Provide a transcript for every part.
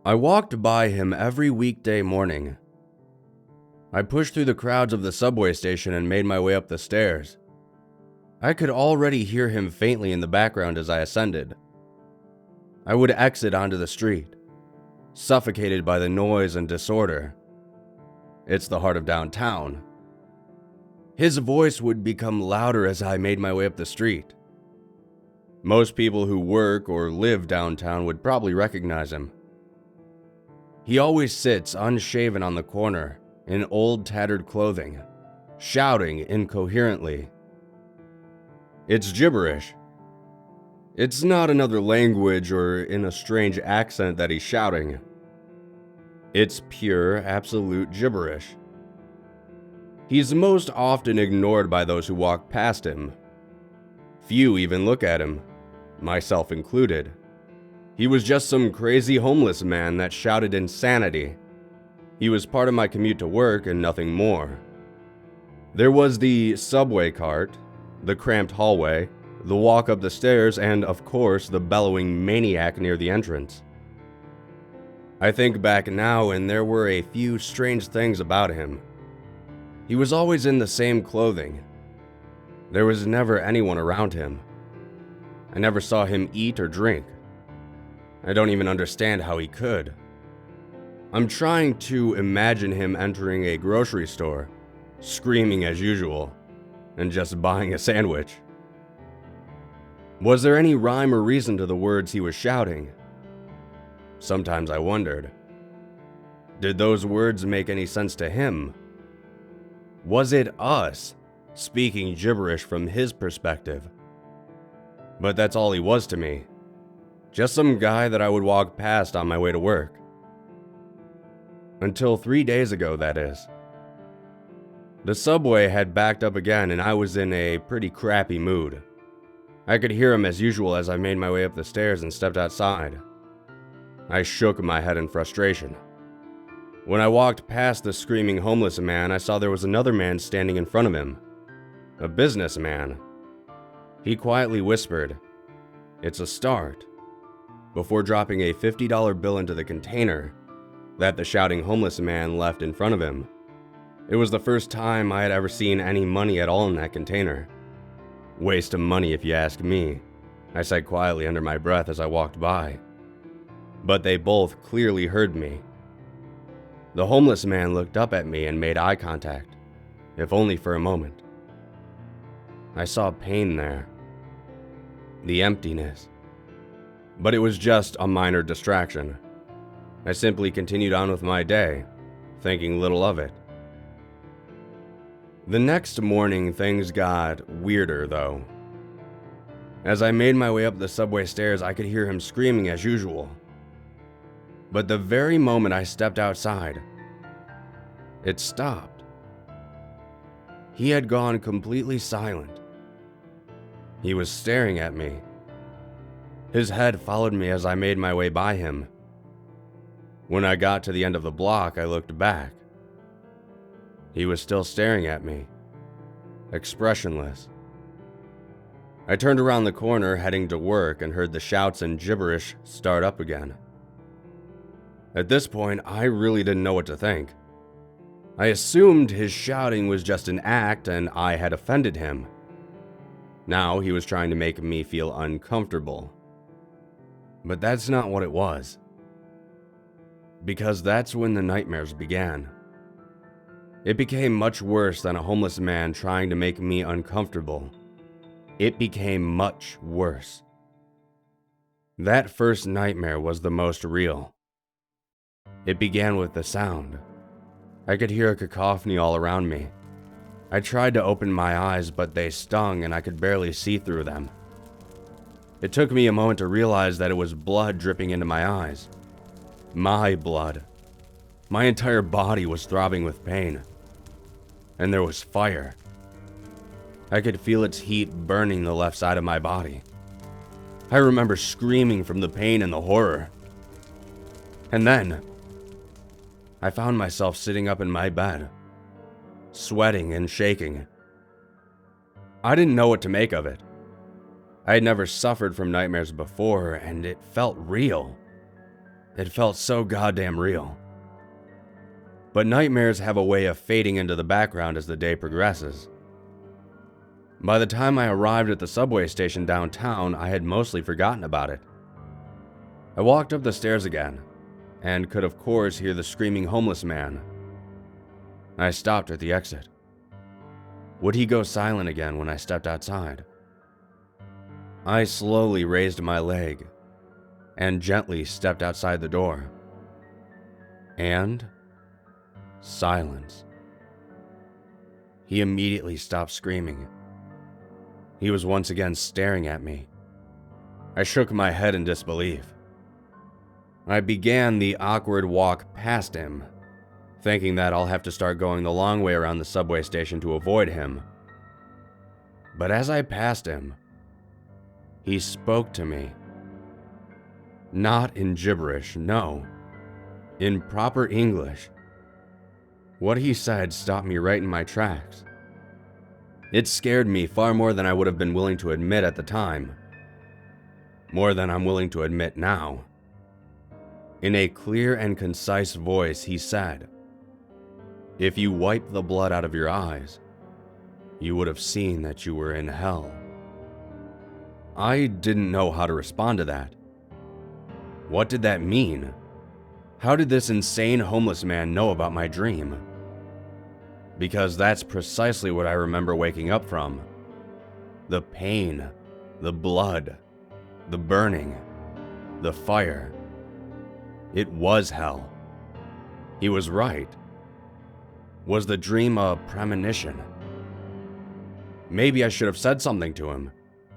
I walked by him every weekday morning. I pushed through the crowds of the subway station and made my way up the stairs. I could already hear him faintly in the background as I ascended. I would exit onto the street, suffocated by the noise and disorder. It's the heart of downtown. His voice would become louder as I made my way up the street. Most people who work or live downtown would probably recognize him. He always sits unshaven on the corner, in old tattered clothing, shouting incoherently. It's gibberish. It's not another language or in a strange accent that he's shouting. It's pure, absolute gibberish. He's most often ignored by those who walk past him. Few even look at him, myself included. He was just some crazy homeless man that shouted insanity. He was part of my commute to work and nothing more. There was the subway cart, the cramped hallway, the walk up the stairs, and of course the bellowing maniac near the entrance. I think back now and there were a few strange things about him. He was always in the same clothing. There was never anyone around him. I never saw him eat or drink. I don't even understand how he could. I'm trying to imagine him entering a grocery store, screaming as usual, and just buying a sandwich. Was there any rhyme or reason to the words he was shouting? Sometimes I wondered. Did those words make any sense to him? Was it us speaking gibberish from his perspective? But that's all he was to me. Just some guy that I would walk past on my way to work. Until 3 days ago, that is. The subway had backed up again and I was in a pretty crappy mood. I could hear him as usual as I made my way up the stairs and stepped outside. I shook my head in frustration. When I walked past the screaming homeless man, I saw there was another man standing in front of him. A businessman. He quietly whispered, "It's a start," before dropping a $50 bill into the container that the shouting homeless man left in front of him. It was the first time I had ever seen any money at all in that container. Waste of money if you ask me, I said quietly under my breath as I walked by. But they both clearly heard me. The homeless man looked up at me and made eye contact, if only for a moment. I saw pain there. The emptiness. But it was just a minor distraction. I simply continued on with my day, thinking little of it. The next morning, things got weirder, though. As I made my way up the subway stairs, I could hear him screaming as usual. But the very moment I stepped outside, it stopped. He had gone completely silent. He was staring at me. His head followed me as I made my way by him. When I got to the end of the block, I looked back. He was still staring at me, expressionless. I turned around the corner heading to work and heard the shouts and gibberish start up again. At this point, I really didn't know what to think. I assumed his shouting was just an act and I had offended him. Now he was trying to make me feel uncomfortable. But that's not what it was. Because that's when the nightmares began. It became much worse than a homeless man trying to make me uncomfortable. It became much worse. That first nightmare was the most real. It began with the sound. I could hear a cacophony all around me. I tried to open my eyes, but they stung and I could barely see through them. It took me a moment to realize that it was blood dripping into my eyes. My blood. My entire body was throbbing with pain. And there was fire. I could feel its heat burning the left side of my body. I remember screaming from the pain and the horror. And then, I found myself sitting up in my bed, sweating and shaking. I didn't know what to make of it. I had never suffered from nightmares before, and it felt real. It felt so goddamn real. But nightmares have a way of fading into the background as the day progresses. By the time I arrived at the subway station downtown, I had mostly forgotten about it. I walked up the stairs again, and could of course hear the screaming homeless man. I stopped at the exit. Would he go silent again when I stepped outside? I slowly raised my leg and gently stepped outside the door. And silence. He immediately stopped screaming. He was once again staring at me. I shook my head in disbelief. I began the awkward walk past him, thinking that I'll have to start going the long way around the subway station to avoid him. But as I passed him, he spoke to me. Not in gibberish, no. In proper English. What he said stopped me right in my tracks. It scared me far more than I would have been willing to admit at the time. More than I'm willing to admit now. In a clear and concise voice, he said, "If you wipe the blood out of your eyes, you would have seen that you were in hell." I didn't know how to respond to that. What did that mean? How did this insane homeless man know about my dream? Because that's precisely what I remember waking up from. The pain, the blood, the burning, the fire. It was hell. He was right. Was the dream a premonition? Maybe I should have said something to him,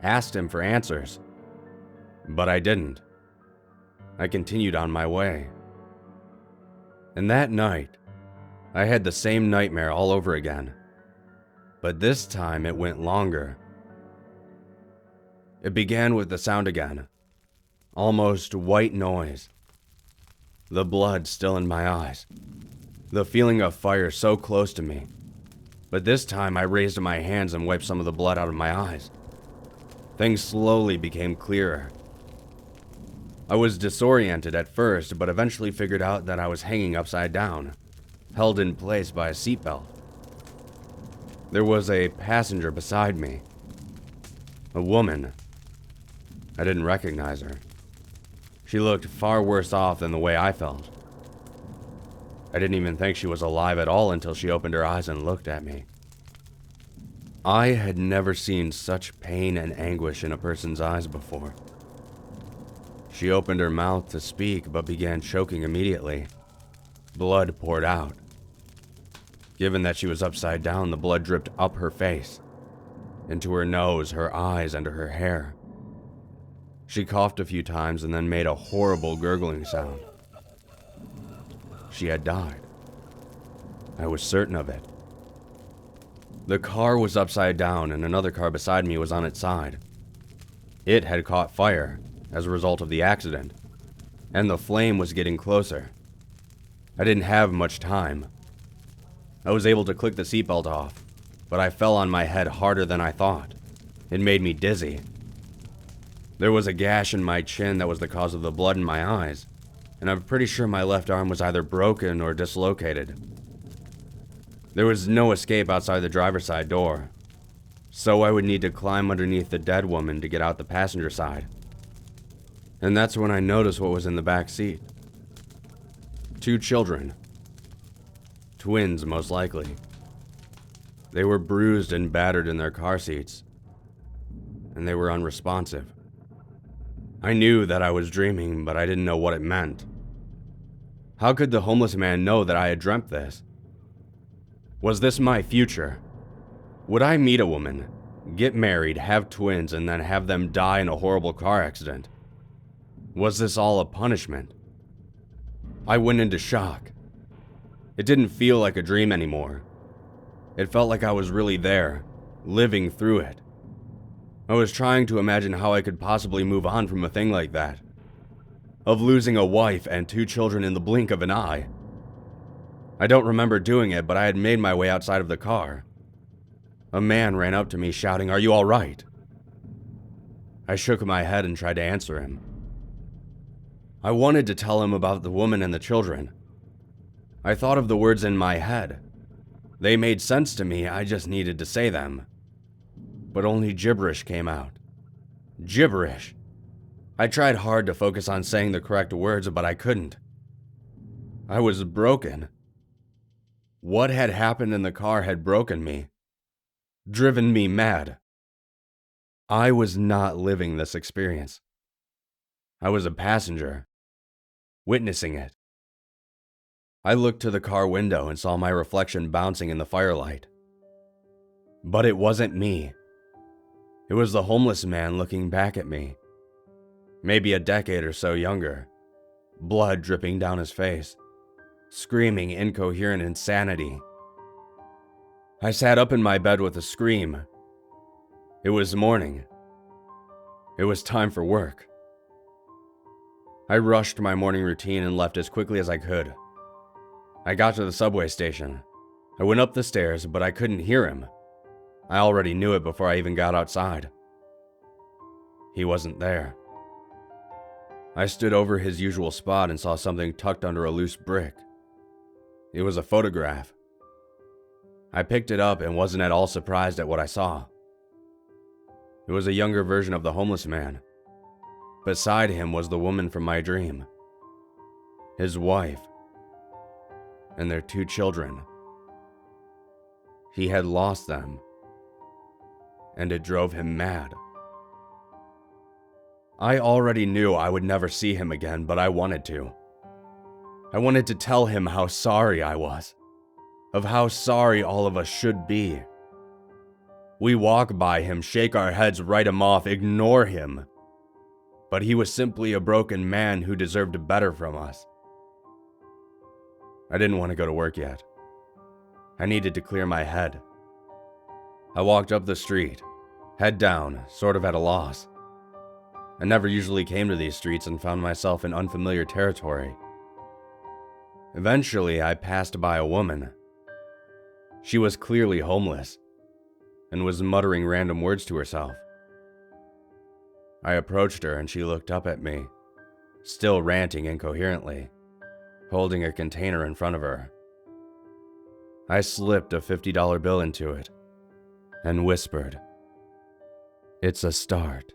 asked him for answers. But I didn't. I continued on my way. And that night, I had the same nightmare all over again. But this time it went longer. It began with the sound again. Almost white noise. The blood still in my eyes. The feeling of fire so close to me. But this time I raised my hands and wiped some of the blood out of my eyes. Things slowly became clearer. I was disoriented at first, but eventually figured out that I was hanging upside down, held in place by a seatbelt. There was a passenger beside me. A woman. I didn't recognize her. She looked far worse off than the way I felt. I didn't even think she was alive at all until she opened her eyes and looked at me. I had never seen such pain and anguish in a person's eyes before. She opened her mouth to speak, but began choking immediately. Blood poured out. Given that she was upside down, the blood dripped up her face, into her nose, her eyes, and her hair. She coughed a few times and then made a horrible gurgling sound. She had died. I was certain of it. The car was upside down and another car beside me was on its side. It had caught fire as a result of the accident, and the flame was getting closer. I didn't have much time. I was able to click the seatbelt off, but I fell on my head harder than I thought. It made me dizzy. There was a gash in my chin that was the cause of the blood in my eyes, and I'm pretty sure my left arm was either broken or dislocated. There was no escape outside the driver's side door, so I would need to climb underneath the dead woman to get out the passenger side. And that's when I noticed what was in the back seat. 2 children. Twins, most likely. They were bruised and battered in their car seats, and they were unresponsive. I knew that I was dreaming, but I didn't know what it meant. How could the homeless man know that I had dreamt this? Was this my future? Would I meet a woman, get married, have twins, and then have them die in a horrible car accident? Was this all a punishment? I went into shock. It didn't feel like a dream anymore. It felt like I was really there, living through it. I was trying to imagine how I could possibly move on from a thing like that. Of losing a wife and 2 children in the blink of an eye. I don't remember doing it, but I had made my way outside of the car. A man ran up to me shouting, "Are you all right?" I shook my head and tried to answer him. I wanted to tell him about the woman and the children. I thought of the words in my head. They made sense to me, I just needed to say them. But only gibberish came out. Gibberish. I tried hard to focus on saying the correct words, but I couldn't. I was broken. What had happened in the car had broken me, driven me mad. I was not living this experience. I was a passenger, witnessing it. I looked to the car window and saw my reflection bouncing in the firelight. But it wasn't me. It was the homeless man looking back at me. Maybe a decade or so younger, blood dripping down his face, screaming incoherent insanity. I sat up in my bed with a scream. It was morning. It was time for work. I rushed my morning routine and left as quickly as I could. I got to the subway station. I went up the stairs, but I couldn't hear him. I already knew it before I even got outside. He wasn't there. I stood over his usual spot and saw something tucked under a loose brick. It was a photograph. I picked it up and wasn't at all surprised at what I saw. It was a younger version of the homeless man. Beside him was the woman from my dream, his wife, and their 2 children. He had lost them, and it drove him mad. I already knew I would never see him again, but I wanted to. I wanted to tell him how sorry I was, of how sorry all of us should be. We walk by him, shake our heads, write him off, ignore him. But he was simply a broken man who deserved better from us. I didn't want to go to work yet. I needed to clear my head. I walked up the street, head down, sort of at a loss. I never usually came to these streets and found myself in unfamiliar territory. Eventually, I passed by a woman. She was clearly homeless and was muttering random words to herself. I approached her and she looked up at me, still ranting incoherently, holding a container in front of her. I slipped a $50 bill into it and whispered, "It's a start."